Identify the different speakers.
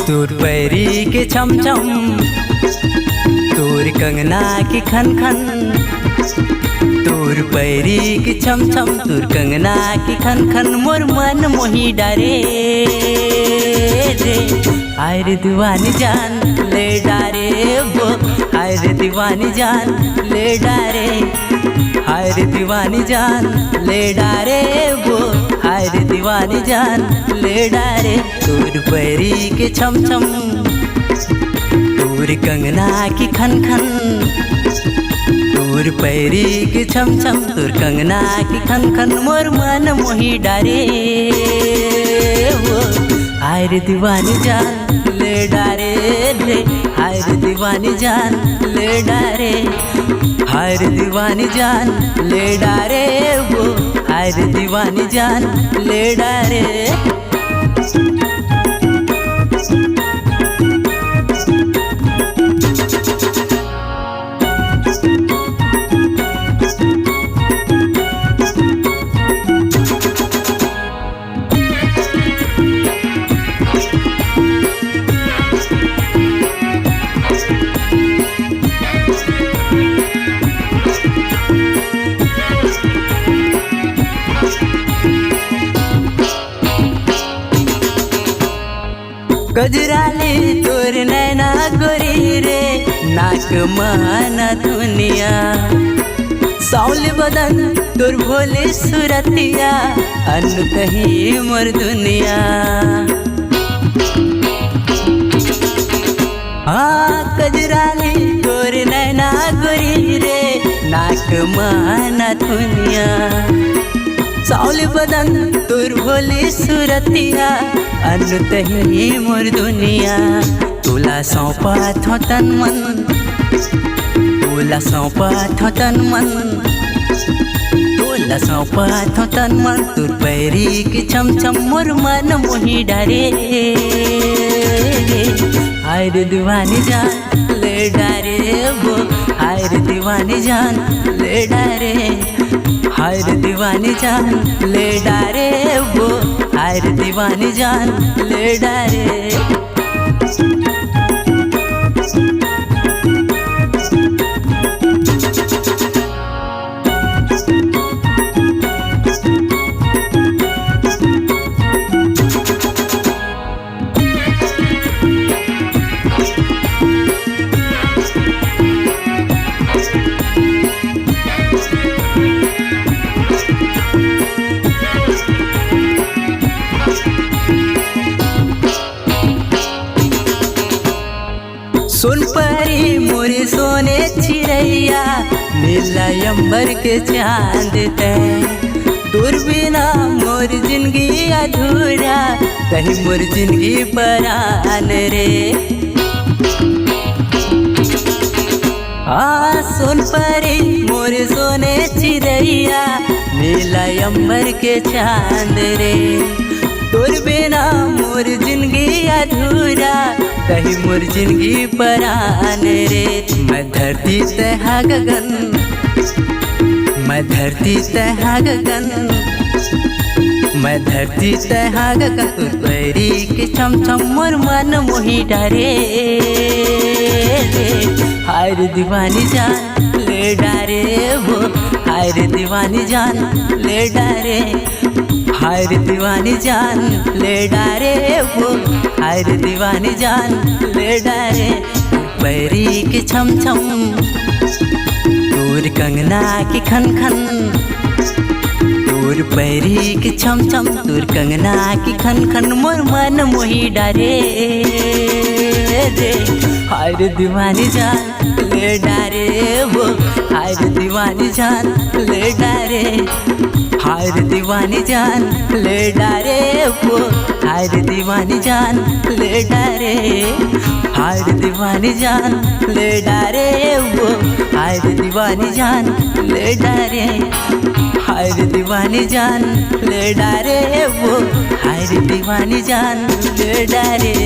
Speaker 1: तोर पैरी के छम छम, तोर कंगना के खन खन, तोर पैरी के छम छम, तोर कंगना के खन खन, मोर मन मोही डारे रे। हाय रे दीवानी जान ले डारे वो, हाय रे दीवानी जान ले डारे, हाय रे दीवानी जान ले डारे वो, हाय रे दीवानी जान ले डारे। तोर पैरी के छम छम, तोर कंगना की खन खन, तोर पैरी के छम छम, तोर कंगना की खन खन, मोर मन मोही डारे वो। हाय रे दीवानी जान ले डारे रे, हाय रे दीवानी जान ले डारे, हाय रे दीवानी जान ले डारे वो, हाय रे दीवानी जान ले डारे। गजराले तोर नैना गोरी रे, नाक माना दुनिया, साउल बदन तोर भोले सुरतिया, अन्न कहीं मोर दुनिया। हाँ गजराले तोर नैना गोरी रे, नाक माना दुनिया, साउल बदन तोर भोले सुरतिया, अन्न तही मोर दुनिया। तोला सौंपा थो तन मन, तोला सौंपा थो तन मन, तोला सौंपा थो तन मन, तोर पैरी के छम छम, मोर मन मोही डारे रे। हाय रे दीवानी जान ले डारे वो, हाय रे दीवानी जान ले डारे, हाय रे दीवानी जान ले डारे वो, हाय रे दीवानी जान ले डारे। सुन परी मोरे सोने चिड़ैया, नीला अंबर के चांद ते, दूर बिना मोर जिंदगी अधूरा, कहीं मोर जिंदगी परान रे। हाँ सुन परी मोरे सोने चिड़ैया, नीला अंबर के चांद रे, दूर बिना मोर जिंदगी अधूरा, कहीं मोर जिंदगी परान रे। मैं धरती तहा गगन, मैं धरती तहा गगन, मैं धरती तहा गगन, तोर पैरी के छम छम, मोर मन मोही डारे रे। हाय रे दीवानी जान ले डारे वो, हाय रे दीवानी जान ले डारे, हाय रे दीवानी जान ले डारे वो, हाय रे दीवानी जान ले डारे। पैरी के छम छम, तोर कंगना के खन खन, तोर पैरी के छम छम, तोर कंगना के खन खन, मोर मन मोही डारे रे। हाय रे दीवानी जान ले डारे वो, हाय रे दीवानी जान ले डारे, हाय रे दीवानी जान ले डारे वो, हाय रे दीवानी जान ले डारे, हाय रे दीवानी जान ले डारे वो, हाय रे दीवानी जान ले डारे, हाय रे दीवानी जान ले डारे वो, हाय रे दीवानी जान ले डारे।